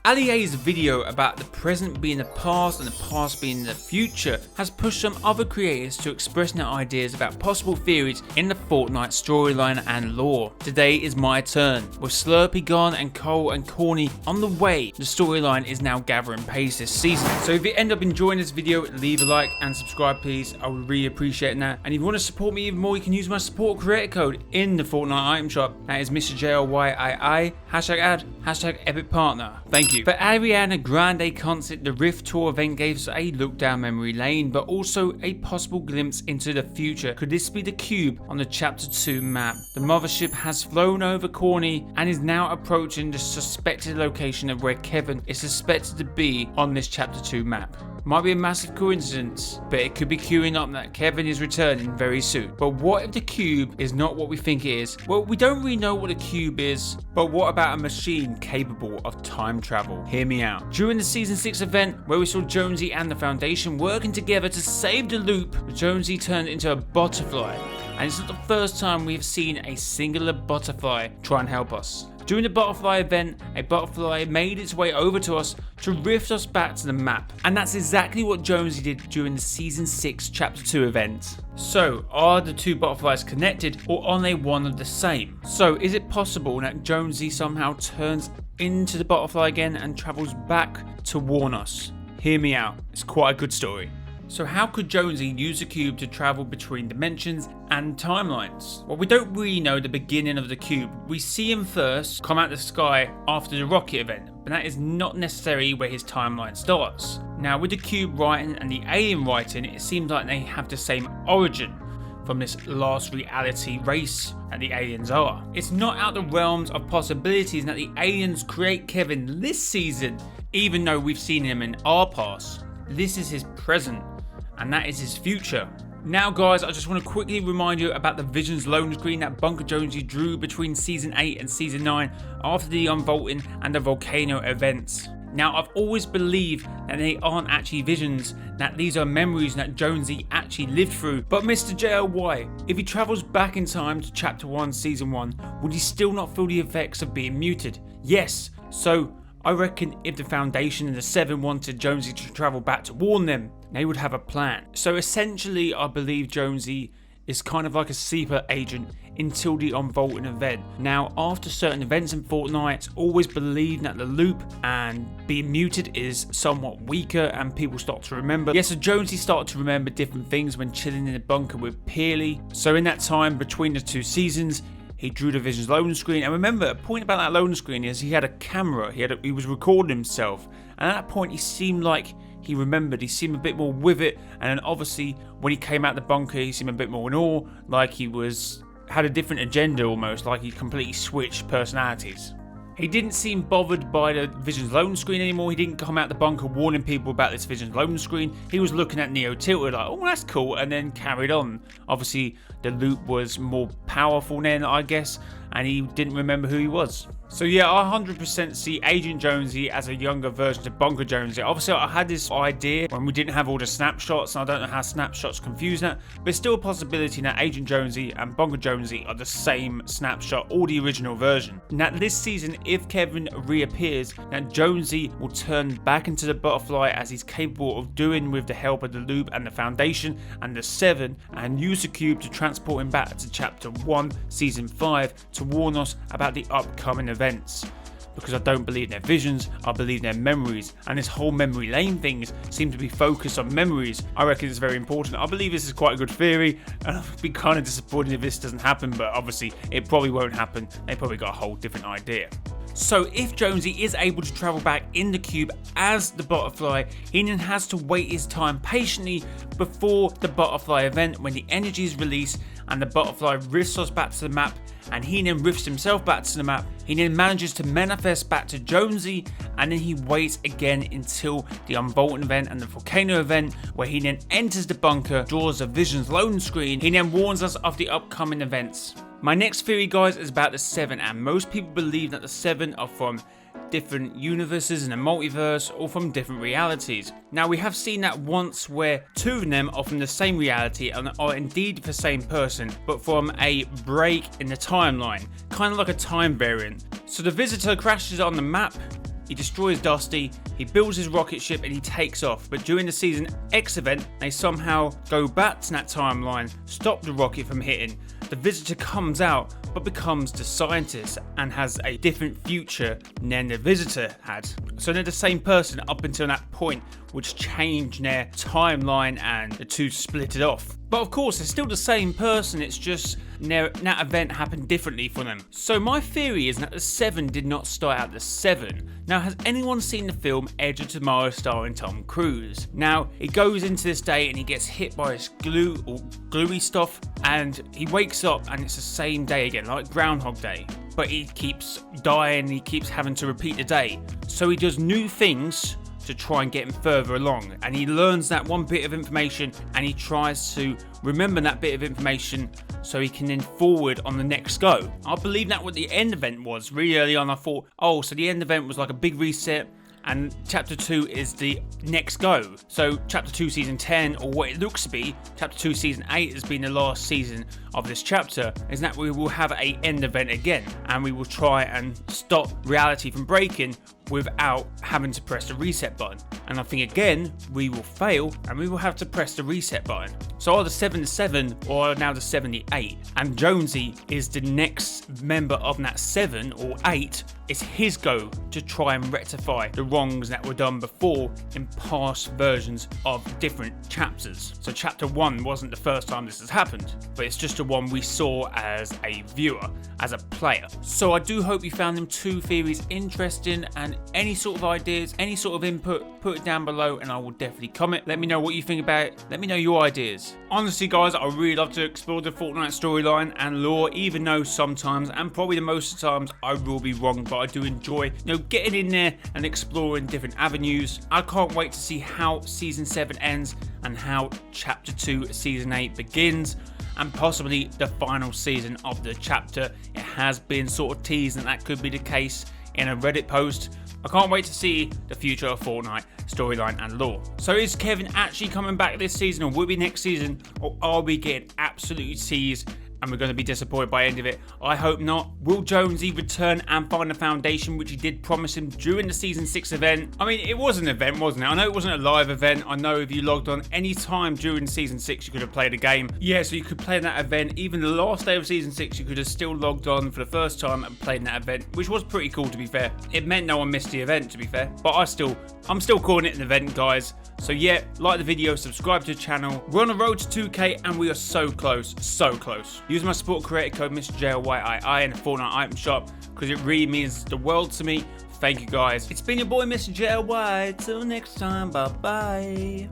Ali's video about the present being the past and the past being the future has pushed some other creators to express their ideas about possible theories in the Fortnite storyline and lore. Today is my turn. With Slurpy gone and Cole and Corny on the way, the storyline is now gathering pace this season. So if you end up enjoying this video, leave a like and subscribe please, I would really appreciate that. And if you want to support me even more, you can use my support creator code in the Fortnite item shop. That is Mr. JLYII, #ad, #epic partner. Thank you. For Ariana Grande concert, the Rift Tour event gave us a look down memory lane, but also a possible glimpse into the future. Could this be the cube on the Chapter 2 map? The mothership has flown over Corny and is now approaching the suspected location of where Kevin is suspected to be on this Chapter 2 map. Might be a massive coincidence, but it could be queuing up that Kevin is returning very soon. But what if the cube is not what we think it is? Well, we don't really know what the cube is, but what about a machine capable of time travel? Hear me out. During the Season 6 event, where we saw Jonesy and the Foundation working together to save the loop, Jonesy turned into a butterfly. And it's not the first time we have seen a singular butterfly try and help us. During the butterfly event, a butterfly made its way over to us to rift us back to the map. And that's exactly what Jonesy did during the Season 6 Chapter 2 event. So, are the two butterflies connected, or are they one of the same? So, is it possible that Jonesy somehow turns into the butterfly again and travels back to warn us? Hear me out, it's quite a good story. So how could Jonesy use the cube to travel between dimensions and timelines? Well, we don't really know the beginning of the cube. We see him first come out the sky after the rocket event, but that is not necessarily where his timeline starts. Now with the cube writing and the alien writing, it seems like they have the same origin from this last reality race that the aliens are. It's not out the realms of possibilities that the aliens create Kevin this season, even though we've seen him in our past. This is his present, and that is his future. Now guys, I just want to quickly remind you about the Visions loan screen that Bunker Jonesy drew between Season 8 and Season 9 after the unvaulting and the volcano events. Now I've always believed that they aren't actually visions, that these are memories that Jonesy actually lived through. But Mr. JLY, if he travels back in time to Chapter 1 Season 1, would he still not feel the effects of being muted? Yes, so I reckon if the Foundation and the Seven wanted Jonesy to travel back to warn them, they would have a plan. So essentially I believe Jonesy is kind of like a sleeper agent until the unvaulting event. Now after certain events in Fortnite, it's always believed that the loop and being muted is somewhat weaker and people start to remember. Yes, so Jonesy started to remember different things when chilling in the bunker with Peely. So in that time between the two seasons, he drew the Visions loan screen, and remember, a point about that loan screen is he had a camera, he was recording himself, and at that point he seemed like he remembered, he seemed a bit more with it, and then obviously when he came out the bunker he seemed a bit more in awe, like he had a different agenda almost, like he completely switched personalities. He didn't seem bothered by the Visions loan screen anymore. He didn't come out the bunker warning people about this Visions loan screen. He was looking at Neo tilted like, oh that's cool, and then carried on. Obviously the loop was more powerful then, I guess, and he didn't remember who he was. So yeah, I 100% see Agent Jonesy as a younger version of Bunker Jonesy. Obviously I had this idea when we didn't have all the snapshots, and I don't know how snapshots confuse that, but it's still a possibility that Agent Jonesy and Bunker Jonesy are the same snapshot or the original version. Now this season, if Kevin reappears, that Jonesy will turn back into the butterfly as he's capable of doing with the help of the loop and the Foundation and the Seven, and use the cube to transport him back to Chapter 1 Season 5 to warn us about the upcoming events. Because I don't believe they're visions, I believe they're memories, and this whole memory lane things seem to be focused on memories. I reckon it's very important. I believe this is quite a good theory, and I'd be kind of disappointed if this doesn't happen, but obviously it probably won't happen. They probably got a whole different idea. So if Jonesy is able to travel back in the cube as the butterfly, he then has to wait his time patiently before the butterfly event when the energy is released and the butterfly rifts us back to the map, and he then rifts himself back to the map. He then manages to manifest back to Jonesy, and then he waits again until the unvaulting event and the volcano event, where he then enters the bunker, draws a Visions loan screen. He then warns us of the upcoming events. My next theory, guys, is about the Seven, and most people believe that the Seven are from different universes in a multiverse or from different realities. Now we have seen that once where two of them are from the same reality and are indeed the same person, but from a break in the timeline, kind of like a time variant. So the visitor crashes on the map, he destroys Dusty, he builds his rocket ship and he takes off. But during the Season X event, they somehow go back to that timeline, stop the rocket from hitting. The Visitor comes out but becomes the scientist and has a different future than the Visitor had. So they're the same person up until that point, which changed their timeline and the two split it off. But of course, they're still the same person, it's just that event happened differently for them. So my theory is that the 7 did not start out the 7. Now, has anyone seen the film Edge of Tomorrow starring Tom Cruise? Now, he goes into this day and he gets hit by this gluey stuff, and he wakes up and it's the same day again, like Groundhog Day. But he keeps dying, he keeps having to repeat the day. So he does new things to try and get him further along, and he learns that one bit of information and he tries to remember that bit of information so he can then forward on the next go. I believe that what the end event was. Really early on I thought, oh, so the end event was like a big reset and chapter 2 is the next go. So chapter 2 season 10, or what it looks to be, chapter 2 season 8 has been the last season of this chapter, is that we will have a end event again and we will try and stop reality from breaking without having to press the reset button. And I think again we will fail and we will have to press the reset button. So either 7-7 or now the 78, and Jonesy is the next member of that 7 or 8. It's his go to try and rectify the wrongs that were done before in past versions of different chapters. So chapter 1 wasn't the first time this has happened, but it's just the one we saw as a viewer, as a player. So I do hope you found them two theories interesting, and any sort of ideas, any sort of input, put it down below and I will definitely comment. Let me know what you think about it. Let me know your ideas. Honestly guys, I really love to explore the Fortnite storyline and lore, even though sometimes, and probably the most of the times, I will be wrong, but I do enjoy, getting in there and exploring different avenues. I can't wait to see how Season 7 ends and how Chapter 2 Season 8 begins, and possibly the final season of the chapter. It has been sort of teased and that could be the case in a Reddit post. I can't wait to see the future of Fortnite storyline and lore. So is Kevin actually coming back this season, or will it be next season, or are we getting absolutely teased and we're going to be disappointed by the end of it? I hope not. Will Jonesy return and find the foundation, which he did promise him during the Season 6 event? I mean, it was an event, wasn't it? I know it wasn't a live event. I know if you logged on any time during Season 6, you could have played a game. Yeah, so you could play in that event. Even the last day of Season 6, you could have still logged on for the first time and played in that event, which was pretty cool, to be fair. It meant no one missed the event, to be fair. But I'm still calling it an event, guys. So yeah, like the video, subscribe to the channel. We're on the road to 2K and we are so close, so close. Use my support creator code MrJLYII in the Fortnite item shop because it really means the world to me. Thank you guys. It's been your boy Mr. JLY. Till next time, bye bye.